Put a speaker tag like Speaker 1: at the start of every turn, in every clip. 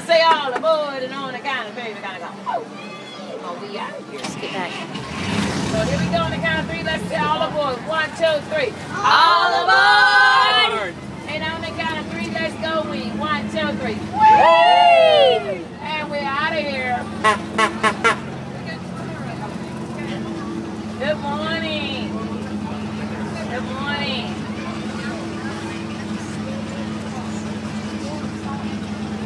Speaker 1: say all aboard and on the count of three, we're gonna go. Oh, we out of here.
Speaker 2: Let's get back.
Speaker 1: So here we go on the count of three. Let's say all aboard. 1, 2, 3.
Speaker 2: All aboard!
Speaker 1: And on the count of three, let's go. We 1, 2, 3.
Speaker 2: Whee!
Speaker 1: And we're out of here. Good morning. Good morning.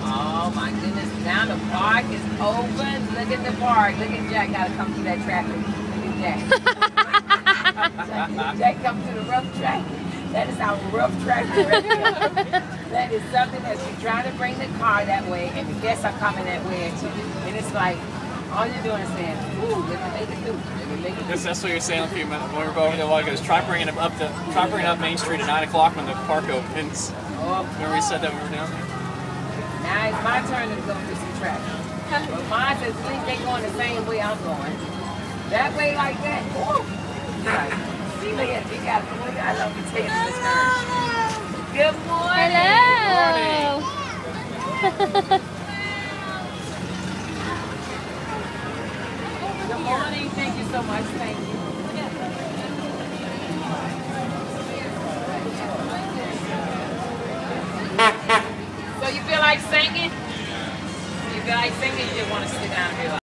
Speaker 1: Oh my goodness, now the park is open. Look at the park. Look at Jack, gotta come through that traffic. Look at Jack. Jack come through the rough traffic. That is our rough traffic right there. That is something that you're trying to bring the car that way and the guests are coming that way too. And it's like, all you're doing is saying, ooh, let me make it through. Let me make it through.
Speaker 3: That's what you were saying a few minutes when we were over there a while ago. Try bringing up Main Street at 9 o'clock when the park opens.
Speaker 1: Oh,
Speaker 3: Remember we said that we were down there?
Speaker 1: now it's my turn to go through some traffic. But mine says at least they going the same way I'm going. That way like that. Woo! Right. See, look at you got it. I love to take this turn. Good morning.
Speaker 2: Hello.
Speaker 1: Good morning. Thank you so much. Thank you. So you feel like singing? You feel like singing? You want to sit down and be like